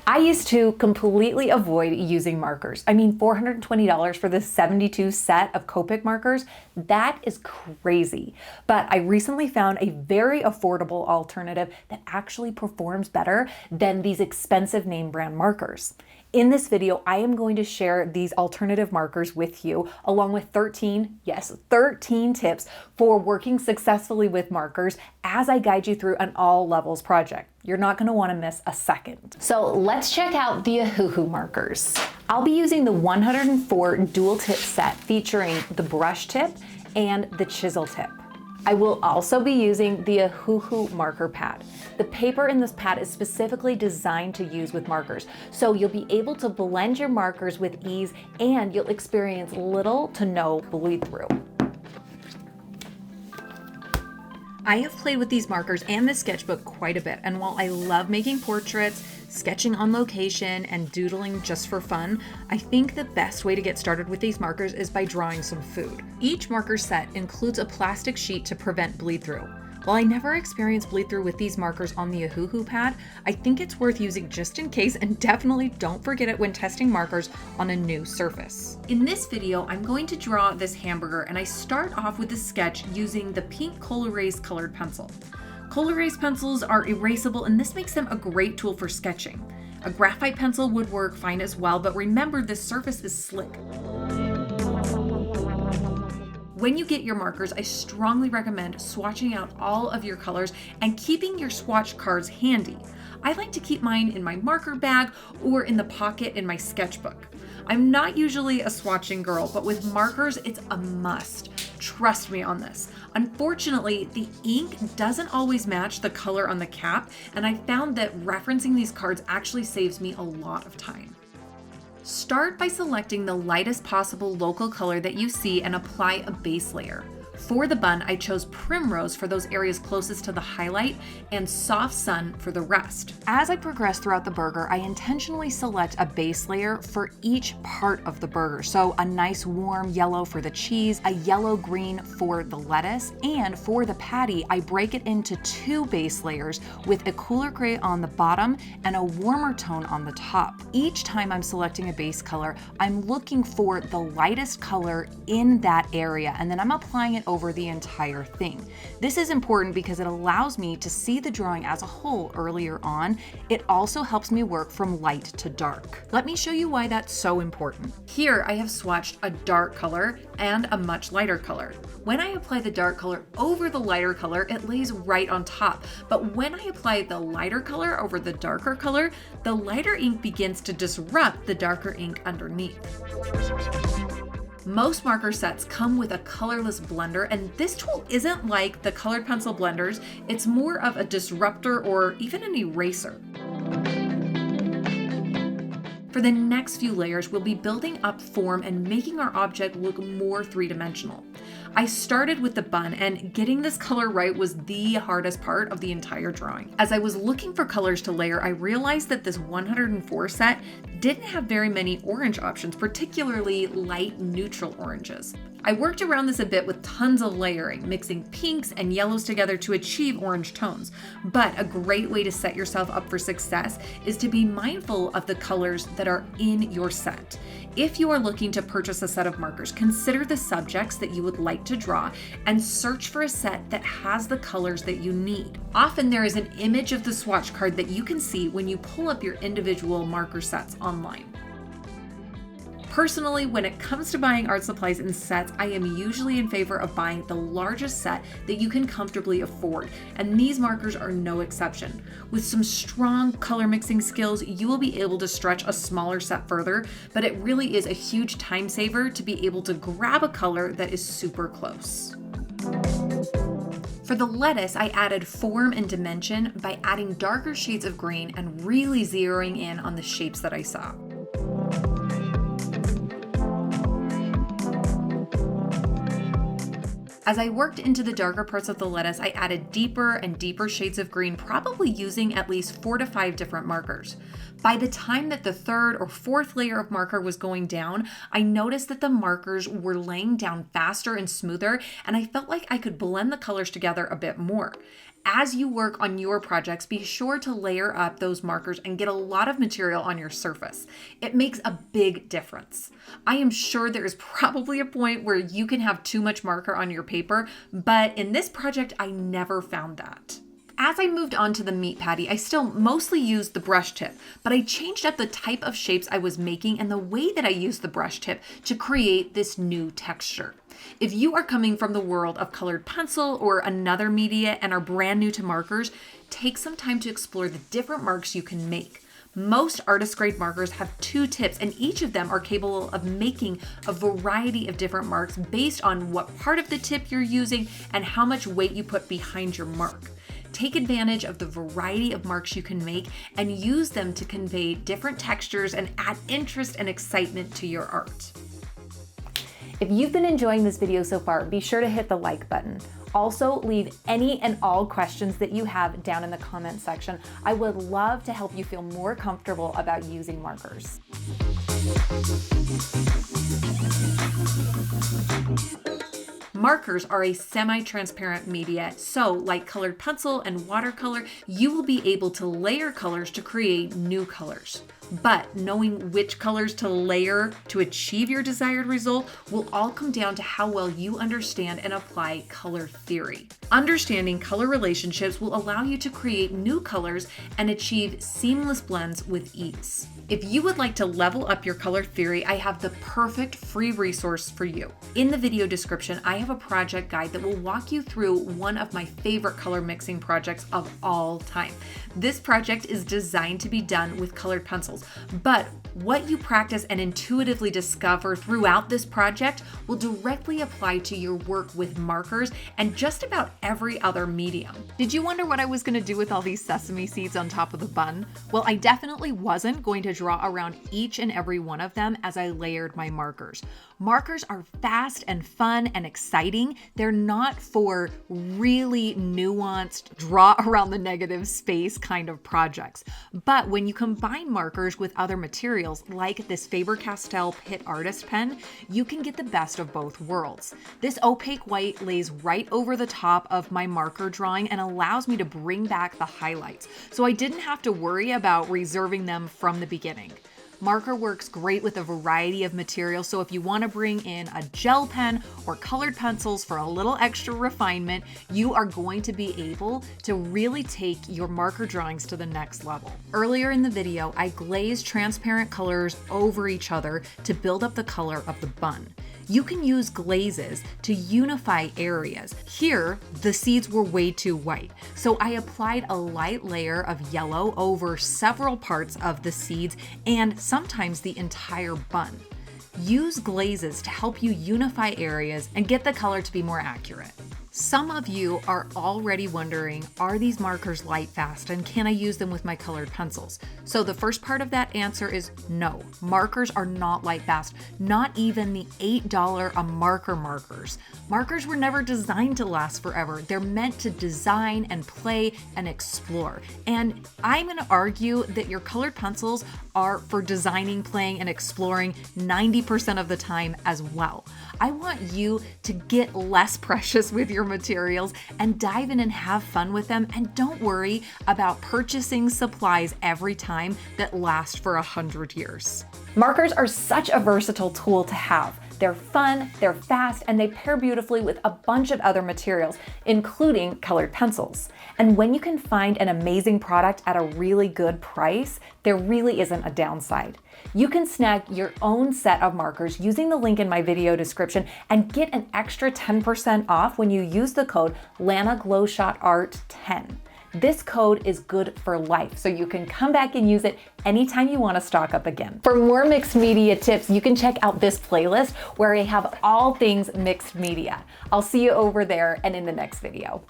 I used to completely avoid using markers. I mean, $420 for this 72 set of Copic markers, that is crazy. But I recently found a very affordable alternative that actually performs better than these expensive name brand markers. In this video, I am going to share these alternative markers with you, along with 13 tips for working successfully with markers as I guide you through an all levels project. You're not going to want to miss a second. So let's check out the Ohuhu markers. I'll be using the 104 dual tip set featuring the brush tip and the chisel tip. I will also be using the Ohuhu marker pad. The paper in this pad is specifically designed to use with markers, so you'll be able to blend your markers with ease and you'll experience little to no bleed through. I have played with these markers and this sketchbook quite a bit, and while I love making portraits, sketching on location, and doodling just for fun, I think the best way to get started with these markers is by drawing some food. Each marker set includes a plastic sheet to prevent bleed through. While I never experienced bleed through with these markers on the Ohuhu pad, I think it's worth using just in case, and definitely don't forget it when testing markers on a new surface. In this video, I'm going to draw this hamburger, and I start off with a sketch using the pink colorless colored pencil. Colorless pencils are erasable, and this makes them a great tool for sketching. A graphite pencil would work fine as well, but remember this surface is slick. When you get your markers, I strongly recommend swatching out all of your colors and keeping your swatch cards handy. I like to keep mine in my marker bag or in the pocket in my sketchbook. I'm not usually a swatching girl, but with markers, it's a must. Trust me on this. Unfortunately, the ink doesn't always match the color on the cap, and I found that referencing these cards actually saves me a lot of time. Start by selecting the lightest possible local color that you see and apply a base layer. For the bun, I chose Primrose for those areas closest to the highlight and Soft Sun for the rest. As I progress throughout the burger, I intentionally select a base layer for each part of the burger. So a nice warm yellow for the cheese, a yellow-green for the lettuce, and for the patty, I break it into two base layers with a cooler gray on the bottom and a warmer tone on the top. Each time I'm selecting a base color, I'm looking for the lightest color in that area, and then I'm applying it over the entire thing. This is important because it allows me to see the drawing as a whole earlier on. It also helps me work from light to dark. Let me show you why that's so important. Here I have swatched a dark color and a much lighter color. When I apply the dark color over the lighter color, it lays right on top. But when I apply the lighter color over the darker color, the lighter ink begins to disrupt the darker ink underneath. Most marker sets come with a colorless blender, and this tool isn't like the colored pencil blenders. It's more of a disruptor or even an eraser. For the next few layers, we'll be building up form and making our object look more three-dimensional. I started with the bun, and getting this color right was the hardest part of the entire drawing. As I was looking for colors to layer, I realized that this 104 set didn't have very many orange options, particularly light neutral oranges. I worked around this a bit with tons of layering, mixing pinks and yellows together to achieve orange tones. But a great way to set yourself up for success is to be mindful of the colors that are in your set. If you are looking to purchase a set of markers, consider the subjects that you would like to draw and search for a set that has the colors that you need. Often there is an image of the swatch card that you can see when you pull up your individual marker sets online. Personally, when it comes to buying art supplies and sets, I am usually in favor of buying the largest set that you can comfortably afford, and these markers are no exception. With some strong color mixing skills, you will be able to stretch a smaller set further, but it really is a huge time saver to be able to grab a color that is super close. For the lettuce, I added form and dimension by adding darker shades of green and really zeroing in on the shapes that I saw. As I worked into the darker parts of the lettuce, I added deeper and deeper shades of green, probably using at least 4 to 5 different markers. By the time that the third or fourth layer of marker was going down, I noticed that the markers were laying down faster and smoother, and I felt like I could blend the colors together a bit more. As you work on your projects, be sure to layer up those markers and get a lot of material on your surface. It makes a big difference. I am sure there is probably a point where you can have too much marker on your paper, but in this project, I never found that. As I moved on to the meat patty, I still mostly used the brush tip, but I changed up the type of shapes I was making and the way that I used the brush tip to create this new texture. If you are coming from the world of colored pencil or another media and are brand new to markers, take some time to explore the different marks you can make. Most artist grade markers have 2 tips, and each of them are capable of making a variety of different marks based on what part of the tip you're using and how much weight you put behind your mark. Take advantage of the variety of marks you can make and use them to convey different textures and add interest and excitement to your art. If you've been enjoying this video so far, be sure to hit the like button. Also, leave any and all questions that you have down in the comment section. I would love to help you feel more comfortable about using markers. Markers are a semi-transparent media, so like colored pencil and watercolor, you will be able to layer colors to create new colors. But knowing which colors to layer to achieve your desired result will all come down to how well you understand and apply color theory. Understanding color relationships will allow you to create new colors and achieve seamless blends with ease. If you would like to level up your color theory, I have the perfect free resource for you. In the video description, I have a project guide that will walk you through one of my favorite color mixing projects of all time. This project is designed to be done with colored pencils, but what you practice and intuitively discover throughout this project will directly apply to your work with markers and just about every other medium. Did you wonder what I was going to do with all these sesame seeds on top of the bun? Well, I definitely wasn't going to draw around each and every one of them as I layered my markers. Markers are fast and fun and exciting. They're not for really nuanced, draw around the negative space kind of projects. But when you combine markers with other materials like this Faber-Castell Pitt Artist pen, you can get the best of both worlds. This opaque white lays right over the top of my marker drawing and allows me to bring back the highlights, so I didn't have to worry about reserving them from the beginning. Marker works great with a variety of materials, so if you want to bring in a gel pen or colored pencils for a little extra refinement, you are going to be able to really take your marker drawings to the next level. Earlier in the video, I glazed transparent colors over each other to build up the color of the bun. You can use glazes to unify areas. Here, the seeds were way too white, so I applied a light layer of yellow over several parts of the seeds and sometimes the entire bun. Use glazes to help you unify areas and get the color to be more accurate. Some of you are already wondering, are these markers light fast and can I use them with my colored pencils? So the first part of that answer is no. Markers are not light fast, not even the $8 a marker markers. Markers were never designed to last forever. They're meant to design and play and explore. And I'm going to argue that your colored pencils are for designing, playing, and exploring 90% of the time as well. I want you to get less precious with your materials and dive in and have fun with them, and don't worry about purchasing supplies every time that last for 100 years. Markers are such a versatile tool to have. They're fun, they're fast, and they pair beautifully with a bunch of other materials, including colored pencils. And when you can find an amazing product at a really good price, there really isn't a downside. You can snag your own set of markers using the link in my video description and get an extra 10% off when you use the code LanaGlowShotArt10. This code is good for life, so you can come back and use it anytime you want to stock up again. For more mixed media tips, you can check out this playlist where I have all things mixed media. I'll see you over there and in the next video.